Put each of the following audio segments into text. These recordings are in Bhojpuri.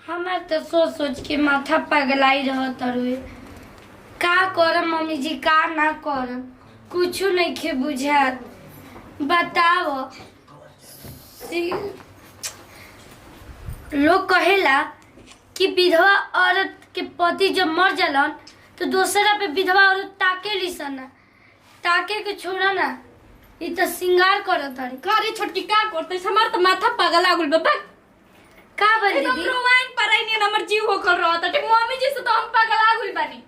हमार तो सोच सोच के माथा पगलाई रहत हरुए। का करम मम्मी जी का ना करम कुछ नहीं के बुझात। बताओ लोग कहेला कि विधवा औरत के पति जब मर जालन तो दूसरा पे विधवा औरत ताके लिसन ताके के छोड़ा ना ये तो श्रृंगार करत हरी। का रे छोटकी का करते हमार तो माथा पगला गुल बाबा का बन एकदम दीदी रोवाइन पराई ने हमर जीव होकर रहत है मम्मी जी से तो हम पगला गुल बानी।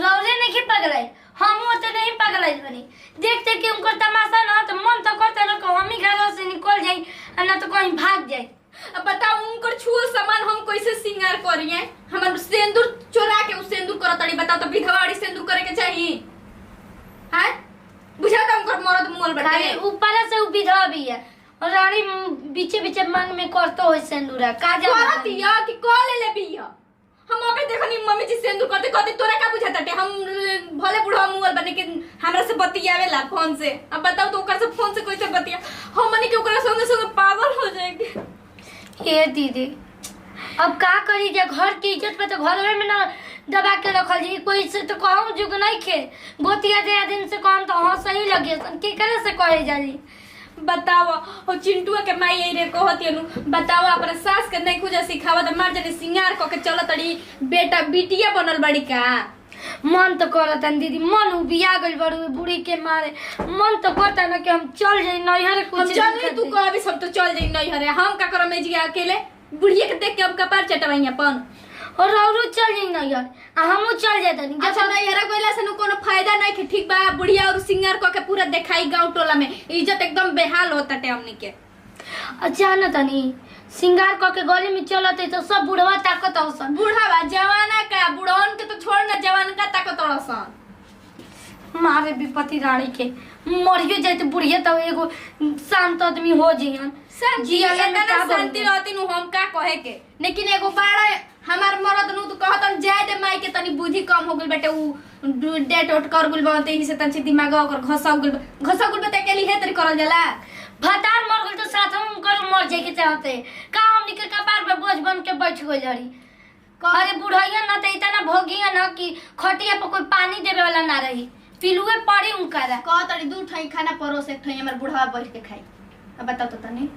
रौरे नहीं पगलाई हम तो नहीं पगलाई बनी देखते कि उनको तमाशा ना तो मन तो करता ना कि हम ही घर से निकल जाई ना तो कहीं भाग जाई। अब बताओ उनकर छुअल सामान हम कैसे श्रृंगार करिए हमर सिंदूर चोरा के उस सिंदूर करतड़ी बताओ तो विधवाड़ी सिंदूर करे के चाहिए हैं बुझाता उनकर मरद मोल बटे ऊपर से विधवा भी है और रानी बीचे बीचे मन में करतो हो सिंदूरा का जा करतिया कि क ले बिया हम अबे देखनी मम्मी जी सिंदूर करते कहते तोरा का बुझाता टे हम भले बुढ़वा मोल बने के हमरा से बतियावेला फोन से। अब बताओ तो ओकर से फोन से कैसे बतिया हमनी के ओकरा संगे संगे पागल हो जाएंगे। ये दीदी अब का करी जा घर की इज्जत पे तो घर में ना दबा के रखल जी कोई से तो कहूं जुग नहीं खे गोतिया दे दिन से काम तो हां सही लगे के करे से कहे जाली। बताओ ओ चिंटुआ के माई यही रे कहती नु बताओ अपने सास के नहीं कुछ सिखावत मार जने सिंगार क के चलत अड़ी बेटा बिटिया बनल बड़ी का मन तो करता दीदी मन उबिया गइल बड़ू बूढ़ी के मारे मन तो करता ना कि हम चल जाई नैहर कुछ हम चल नहीं तू कभी सब तो चल जाई नैहर हम का करम जी अकेले बुढ़िया के देख के अब कपार चटवाई अपन और औरो चल जाई नैहर हमहु चल जातनी। अच्छा नैहर गइला से कोनो फायदा नहीं के ठीक बा बुढ़िया और सिंगार क के पूरा देखाई गांव टोला में इज्जत एकदम बेहाल होता टे हमनी के। अच्छा ना तनी सिंगार क के गली में चलते तो सब बुढ़वा ताकत औसन बुढ़ावा जवाना का बुढ़वन के तो छोड़ ना जवान का ताकत औसन मारे विपत्ति रानी के मरियो जाए तो बुढ़िया तो एगो शांत आदमी हो जियन शांति रहती नु हम का कहे के लेकिन एगो बाड़ा हमार मरद नु तो कहतन जाय दे माई के तनी बुद्धि कम हो गइल बेटे उ डेट ओट कर गुल बनते ही से तनी दिमाग ओकर घसा गुल बते के लिए तरी करल जाला भतार मर गइल तो साथ हम कर मर जाए के चाहते का हमनी के कपार पे बोझ बन के बैठ गइल जड़ी अरे बुढ़ैया ना त इतना भोगिया ना कि खटिया पे कोई पानी देवे वाला ना रही पिलुए पड़ी उनकारा कहतरी दू ठई खाना परोस एक ठई हमर बुढ़वा बैठ के खाई। अब बताओ तो तनी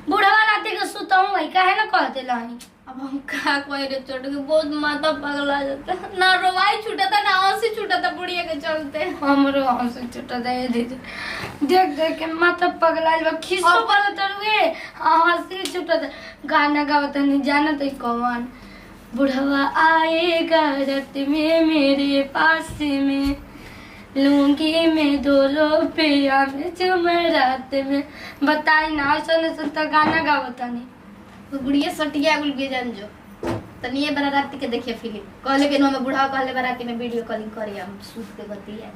बुढ़वा राती के सुतहूं है काहे ना कहते लहनी अब हम का कोई रे छोड़ के बहुत माथा पगला जाता ना रोवाई छूटता ना हंसी छूटता बुढ़िया के चलते हमरो हंसी छूटता दे दीदी देख देख के माथा पगलाइल बा खिसो पड़त रुए हंसी छूटता गाना गावत नहीं जाना तो कौन बुढ़वा आएगा रात में मेरे पास में लूंगी मैं 2 रुपया में जुमेरात में बताई ना सुनता गाना गावत नहीं बुढ़िया सटिया गुल के जान जो तनिए बरा रात के देखिए फिल्म कहले के हम बुढ़ा कहले बराती में वीडियो कॉलिंग करिए हम सूत के बतिया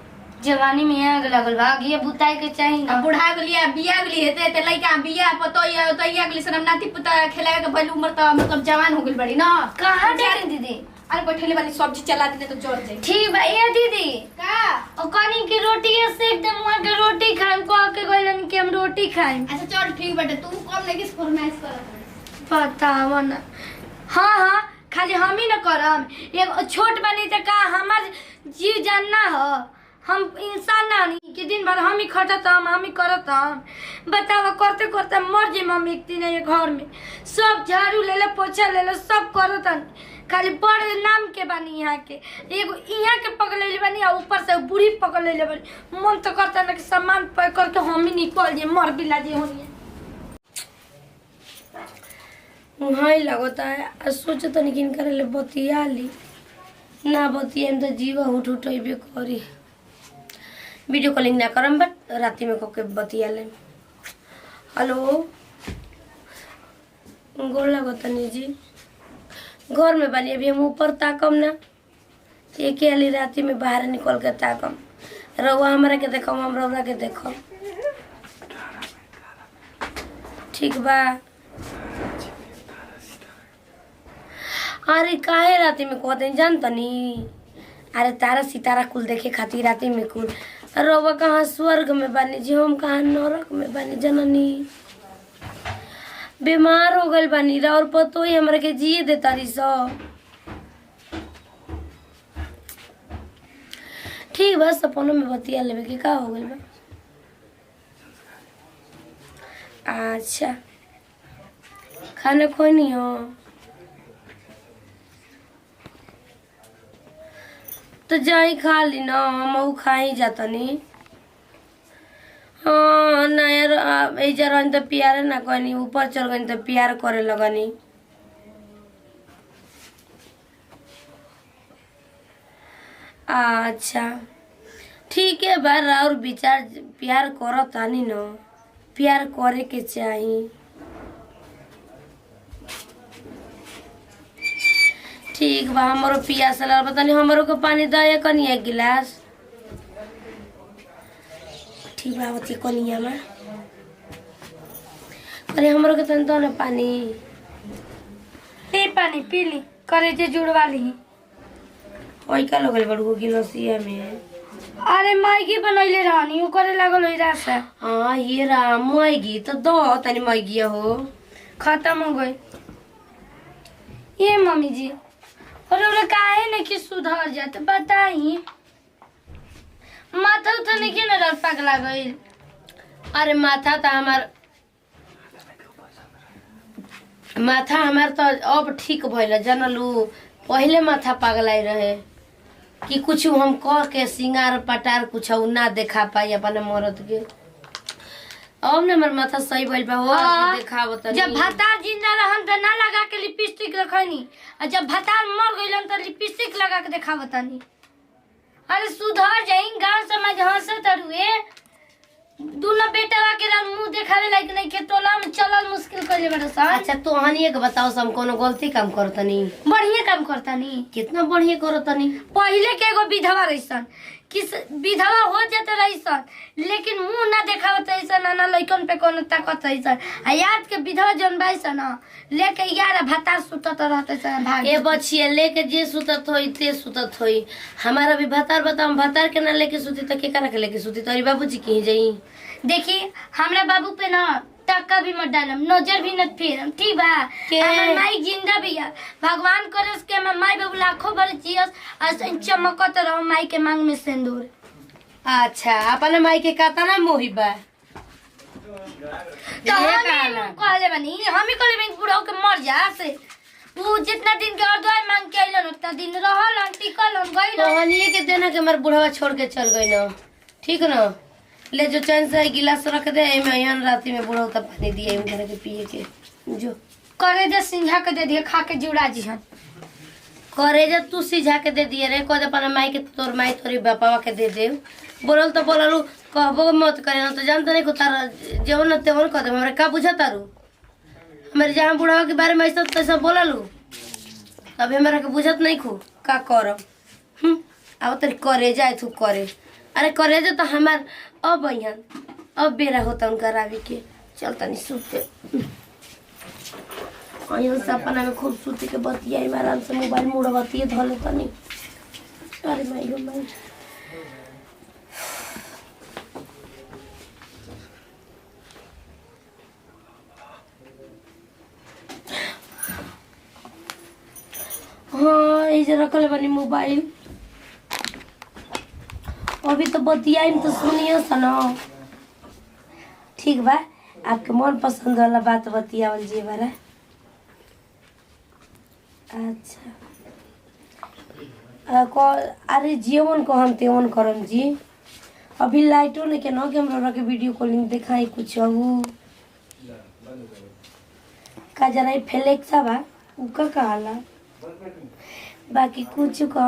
जवानी में आग लगल बा ये बुताई के चाहिए अब बुढ़ा गलिया बिया गली हेते ते लइका बिया पतोया तैया गली सनम नाती पुता खेलावे के भइल उम्र त मतलब जवान हो गइल बड़ी ना कहां जाके दीदी अरे बैठले वाली सब्जी चला देते तो जोर जाए ठीक बा ए दीदी का ओ कनी की रोटी से एकदम वहां के रोटी खाएम को के गइलन कि हम रोटी खाएम। अच्छा चल ठीक बेटे तू कम नहीं किस फरमाइश करत बतावा ना हां खाली हम ही न करम एगो छोट बनी त का हमर जीव जान ना हो हम इंसान ना नहीं कि दिन भर हम ही खटतम हम ही करतम बतावा करते करते मर जे हम एक दिन ये घर में सब झाड़ू ले ले पोछा ले ले सब करतन खाली बड़े नाम के बानी यहाँ के एगो यहाँ के पकड़ ले बानी और ऊपर से बुढ़ी पकड़ ले बानी मन तो करता ना कि सामान पैक करके हम ही निकल जे मर बिला जे होनी वहाँ लगता है सोचो तो निकिन करे ले बतिया ली ना बतिया तो जीवा उठ उठे करी वीडियो कॉलिंग ना करम बट राती में कोके बतिया ले। हेलो गोर लगता नहीं जी घर में बानी अभी हम ऊपर ताकम ना एक ही राती में बाहर निकल के ताकम रउआ हमरा के देखम हम रउआ के देखम ठीक बा। अरे काहे राती में कहते जानता नी अरे तारा सितारा कुल देखे खातिर राती में कुल रउआ कहाँ स्वर्ग में बानी जी हम कहाँ नरक में बानी जननी बीमार हो गइल बानी और पतो ही हमरा के जिए देता रही सब। ठीक बा सपनों में बतिया लेवे के का हो गइल बा। अच्छा खाना कोई नहीं हो तो जाई खा ली ना, हम खा ही जाता नहीं। हाँ ना यार ऐजा रहनी तो प्यार ना कहनी, ऊपर चल गई तो प्यार करे लगनी। अच्छा ठीक है बार और विचार प्यार करो तानी न, प्यार करे के चाही। ठीक बा हमरो पियास लगा बतानी, हमरो को पानी दे कनी एक गिलास। ठीक बा बती कनिया में अरे हमरो के तन तो ना पानी पानी पी ली करे जे जुड़वा ली। ओई का लगल बड़गो गिलसिया में। अरे मैगी बनैले रहनी उ करे लागल ओई रात से। हां ये राम मैगी तो दो तनी मैगी हो खत्म हो गई। ये मम्मी जी और ओरे काहे ने कि सुधर जात बताई। माथा तो नहीं के ना पगला गइल। अरे माथा तो हमार तो अब ठीक भइल जानलू, पहले माथा पगलाई रहे कि कुछ हम कह के सिंगार पटार कुछ ना देखा पाई अपने मरद के। अब ना हमार माथा सही भइल बा हो देखाव तनी। जब भतार जिंदा रहन त ना लगा के लिपस्टिक रखनी और जब भतार मर गइलन त लिपस्टिक लगा के देखाव तनी। अरे सुधर जाई गांव समाज हंसत रुए दोनों बेटा के मुंह देखावे लायक नहीं के टोला में चलल मुश्किल कर ले बड़ा सा। अच्छा तो हनी एक बताओ हम कोनो गलती काम करतनी? बढ़िया काम करतनी। कितना बढ़िया करतनी। पहले के एगो विधवा रहिसन किस विधवा हो जाते रहिसन लेकिन मुंह ना देखावत रहिसन ना लइकन पे कोनो ताकत रहिसन। आ याद के विधवा जन बाइसन लेके यार भतार सुतत रहते सन भाग। ए बचिए लेके जे सुतत होई ते सुतत होई। हमारा भी भतार बताओ भतार के ना लेके सुती त के करा के लेके सुती तोरी बाबूजी की जाई। देखी हमरा बाबू पे ना टक्का भी मत डालम नजर भी मत फेरम ठीक बा। हमर माई जिंदा भी है भगवान करे के हमर माई बाबू लाखों बड़े जियस और चमकत रहो माई के मांग में सिंदूर। अच्छा अपन माई के कातना मोही बा तो हम कहले बनी हम ही कहले बनी बुढ़ऊ के मर जा से वो जितना दिन के और दवाई मांग के आइलन उतना दिन रहल टिकल हम गइल रहनी के देना के हमर बुढ़वा छोड़ के चल गई ना। ठीक ना ले जो चैन से गिलास रख दे मैं यहाँ राती में बुढ़ऊ तब पानी दिए उनके के पिए के जो करे जे सिंझा के दे दिए खा के जुड़ा जी हन करे जे तू सिझा के दे दिए रे को दे अपन माई के तोर माई तोरी बापावा के दे दे बोलल तो बोललू कहबो मत करे ना तो जानत नहीं को तार जेवन न तेवन कर दे हमरा का बुझा तारू हमारे जहां बुढ़ावा के बारे में ऐसा तैसा बोललू अभी हमरा के बुझत नहीं खू का करब। अब तेरे करे जाए तू करे अरे करे जो तो हमार अब यहाँ अब बेरा होता उनका रावी के चलता नहीं सूते यहाँ सपना में खूब सूती के बतिया आराम से मोबाइल मुड़ बतिए धो लेता नहीं। अरे माई गो माई हाँ ये रखले बनी मोबाइल अभी तो बतियाई तो सुनिए सनो ठीक बा आपके मन पसंद वाला बात बतियावल जी बारा। अच्छा अरे जीवन को हम तेवन करम जी अभी लाइटो नहीं के ना कि हमरा के वीडियो कॉलिंग दिखाई कुछ हो का जरा फ्लेक्सा बा उ का कहला बाकी कुछ का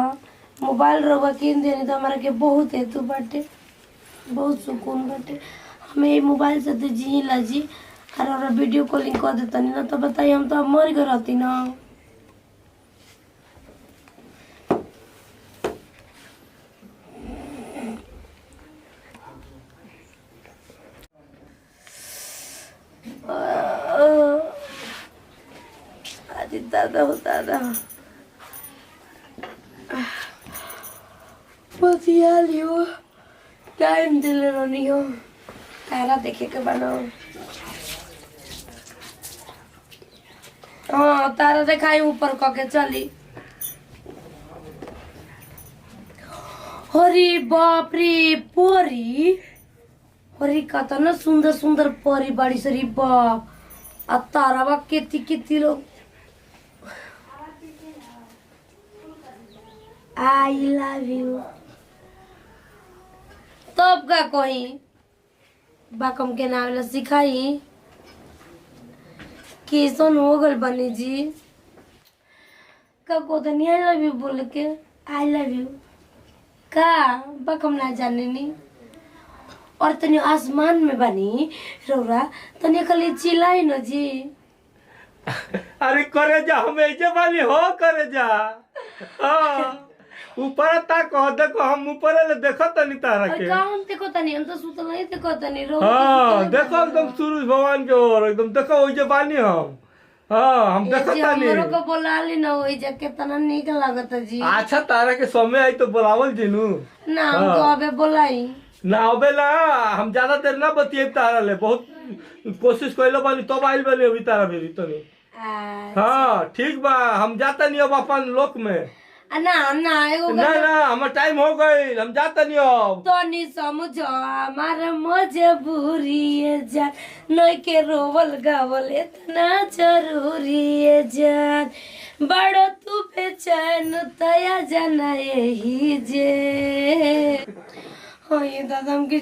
मोबाइल रवा किन देने तो हमारा के बहुत है तू बाटे बहुत सुकून बाटे हमें ये मोबाइल से तो जी ला जी और वीडियो कॉलिंग कर देता नहीं ना तो बताइए हम तो अब मर गए रहती ना। अरे दादा हो दादा बतिया लियो टाइम दिले रहनी हो तारा देखे के बनाओ हाँ तारा दिखाई ऊपर क के चली। अरे बाप रे परी, अरे कतना सुंदर सुंदर परी बाड़ी सरी बाप। आ तारावा केती केती लोग आई लव यू तब का कही बाकम के नाम सिखाई कैसन हो गल बनी जी का को तो नहीं आई लव यू बोल के आई लव यू का बाकम ना जाने नी। और तनी आसमान में बनी रौरा तनी खाली चिल्लाई न जी। अरे करे जा हम ऐसे वाली हो करे जा। हाँ ऊपर तक हो देखो हम ऊपर ले देखो तनी तारा के। का हम देखो तनी हम तो सुतल नहीं देखो तनी रौरा। हाँ देखो एकदम सूरज भगवान के ओर एकदम देखो ओइजे बानी हम। हाँ हम देखो तनी। हमरो को बोला ली न ओइ जे केतना नीक लागत जी। अच्छा तारा के समय आई तो बुलावल जिनू ना हम तो अबे बोलाई ना अबे ना हम ज्यादा देर ना बतिए तारा ले बहुत कोशिश कइलो बानी तब आइल बानी अभी तारा भी तनी। हाँ ठीक बा हम जाता नहीं अब अपन लोक में। ना ना एगो ना ना हमार टाइम हो गई हम जाता नहीं अब। तो नहीं समझो हमारा मजबूरी है जान नहीं के रोवल गावल इतना जरूरी है जान बड़ो तू बेचैन तया जाना यही जे। हाँ ये दादा हमके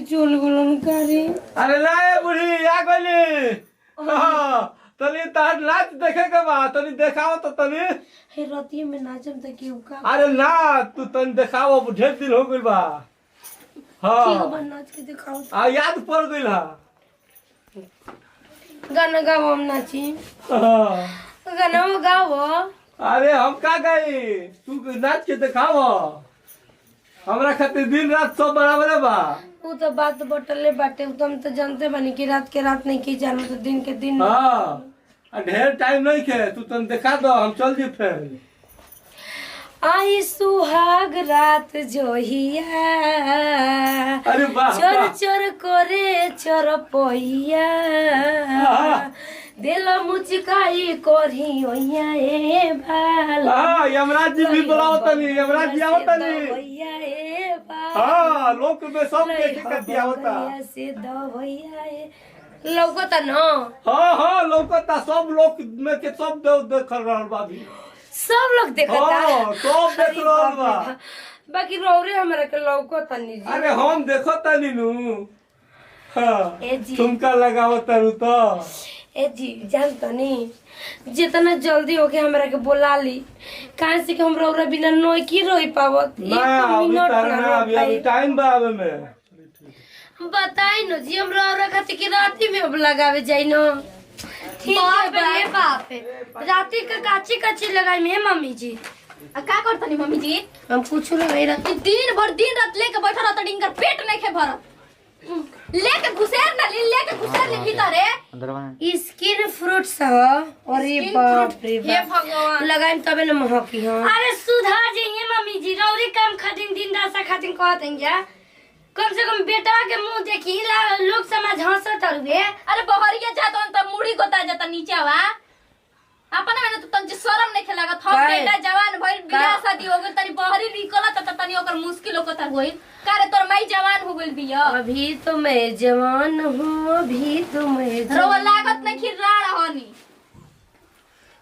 चोल गुलन करी। अरे लाए बुढ़ी आ गली। हाँ तनी तार नाच देखे के बा तनी देखाओ तो तनी। हे रतिये में नाचम त क्यों का। अरे ना तू तनी देखाओ ढेर दिन हो गइल बा। हाँ ठीक बा नाच के दिखाओ। आ याद पड़ गइल हा। गाना गाओ हम नाची। हाँ गाना गाओ। अरे हम का गई तू नाच के देखाओ हमरा खातिर दिन रात सब बराबर बा। वो तो बात बटले बाटे वो तो हम तो जानते बानी कि रात के रात नहीं की जानो तो दिन के दिन। हाँ ढेर टाइम नहीं के तू तन दिखा दो हम चल जी फिर। आई सुहाग रात जोहिया अरे वाह चोर वाह। चोर करे चोर पहिया दिल मुचकाई कोरी ओया ए बाल। हाँ यमराज जी भी बुलाओ तनी यमराज जी आओ तनी। ओया ए बाल हाँ लोक में सब देखे कती आवता। से दवैया ए लौकता न। हाँ हाँ लौकता सब लोक में के सब देव देख रहल बा भी। सब लोग देखता। हाँ सब देख रहल बा। बाकी रौरे हमरा के लौकता नहीं जी। अरे हम देखो तनी नु। हाँ ए जी तुमका लगाओ तरु तो। ए जी जानता नहीं जितना जल्दी होके हमरा के बोला ली काहे से कि हम रौरा बिना नोई की रोई पावत ना अभी तारा ना अभी टाइम बा आवे में। बताई न जी हम रौरा खातिर की राती में अब लगावे जाई न। ठीक है बे बाप राती का काची काची लगाई में मम्मी जी। का करतनी मम्मी जी हम पूछ रहे राती दिन भर दिन रात लेके बैठल रहता इनकर पेट नहीं खे भरत लेके घुसेर ना लेके घुसेर ले भीतर स्किन फ्रूट्स ह। अरे बाप रे हे भगवान लगाई तबे न महकी ह। अरे सुधार जाइए मम्मी जी रौरी काम खातिर दिन रात खातिर कहत हैं क्या कम से कम बेटा के मुंह देखी लोग समाज हंसत हुए। अरे बहरिया जात त मुड़ी गोता जाता नीचे वा अपन में तो तंज शरम नहीं खेलागत हम बेटा जवान भइल बियाह शादी हो गइल तनी बहरी निकलत त तनी ओकर मुश्किल होता होइल कारे तोर माई जवान हो गइल बिया। अभी तो मैं जवान हूँ अभी तो मैं रोवा लागत नहीं खिर राड़ा हनी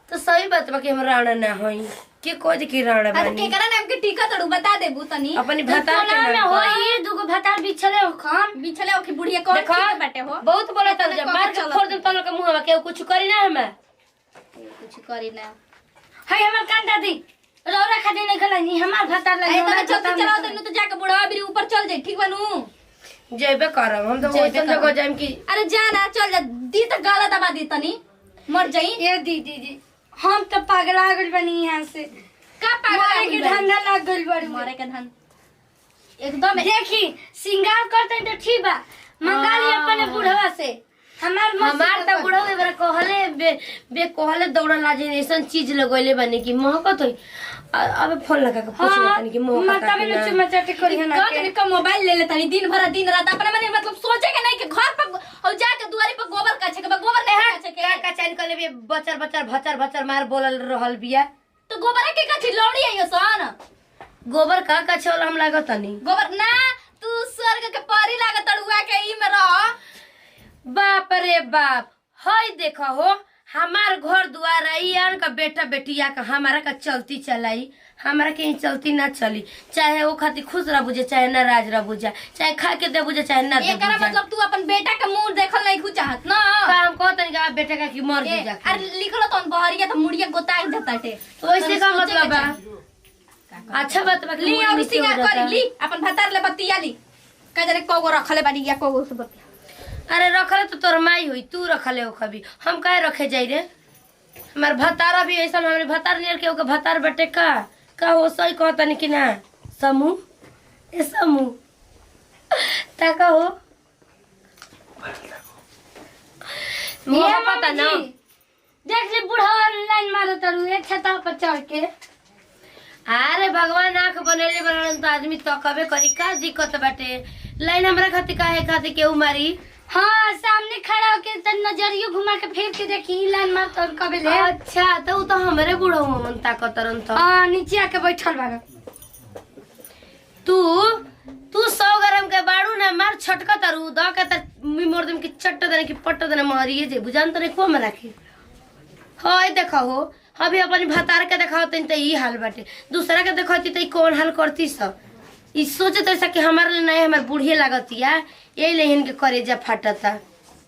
तो सही बात बा कि हम राणा ना होई के कोज की राणा अरे बानी। केकरा नाम के टीका तड़ू बता देबू तनी अपनी भतार के नाम में होई दुगो भतार बिछले हो खान बिछले ओके बुढ़िया कौन देखा ठीक बाटे हो बहुत बोला तब जब मार के फोड़ दे तन के मुंह में के कुछ करी ना हमें कुछ करी ना हाय हमर कान दादी रौरा खाती नहीं खलानी हमार भतार लगे ए तने चलते चलाओ तने तो जाके बुढ़वा बिरी ऊपर चल जाई ठीक बनू जेबे करब हम तो ओइसन जगह जाम की। अरे जा ना चल जा दी त गाला दबा दी तनी मर जाई ए दीदी जी हम तो पागला गइल बनी यहां से का पागल के धंधा लग गइल बड़ी मरे के धन एकदम देखी सिंगार करते तो ठीक बा मंगा ली अपने बुढ़वा से हमार तो बुढ़वा बरा कहले बे कहले दौड़ा लाजे ऐसन चीज लगोले बने कि महकत होई अबे फोन लगा के पूछ हाँ तनी कि महकत माता में ना। चुम्मा चाटी करी है ना का करे का मोबाइल ले लेता दिन भर दिन रात अपना मने मतलब सोचे के नहीं कि घर पर और जाके दुआरी पर गोबर काछे के गोबर नहीं काछे के का चैन कर लेबे बचर बचर भचर भचर मार बोलल रहल बिया तो गोबर के काछे लौड़ी आइयो सन गोबर का छोल हम लागत नहीं गोबर ना तू स्वर्ग के परी लागत तड़ुआ के ई में रह बाप रे बाप हई देखो हो हमार घर दुआर आई आन का बेटा बेटिया का हमारा का चलती चलाई हमारा के चलती ना चली चाहे वो खातिर खुश रह बुझे चाहे नाराज रह बुझे चाहे खा के दे बुझे चाहे ना दे एकरा मतलब तू अपन बेटा के मुंह देखल नहीं खु चाहत ना हम कहतनी का बेटा का की मर जा अरे लिखलो तो बहरिया तो मुड़िया गोता देता टे तो ऐसे का मतलब बा अच्छा बात बा ली और सिंगार करी ली अपन भतार ले बत्तिया ली का जरे कोगो रखले बानी या कोगो से बत्तिया अरे रखले तो तोर माई हुई तू रखले हो कभी हम काहे रखे जाई रे हमार भतारा भी ऐसा हमारे भतार नियर के ओके भतार बेटे का हो सही कहतनी कि ना समूह ए समूह ताका हो मुझे पता ना देख ले बूढ़ा लाइन मारो तरू एक छता पर चढ़ के अरे भगवान आंख बनेले बनन तो आदमी तो कबे करी का दिक्कत बाटे लाइन हमरा खातिर काहे खातिर केहू मारी हाँ सामने खड़ा होके त नजरियो घुमा के फेर के देखी लाइन मार तो कबे ले अच्छा तो उ तो हमरे बूढ़ो मन ताकतरन तो हाँ नीचे आके बैठल बागा तू 100 ग्राम के बाड़ू ना मार छटका तरु द के त मोर दम की चट्ट देने की पट्ट देने मारिए जे बुझान तो नहीं को में राखी होय देखो हो अभी अपन भतार के देखाओ त ई हाल बाटे दूसरा के देखती त कौन हाल करती सब ई सोचे तो ऐसा कि हमारे लिए नहीं हमार बूढ़िए लागतिया यही ले इनके करेजा फाटता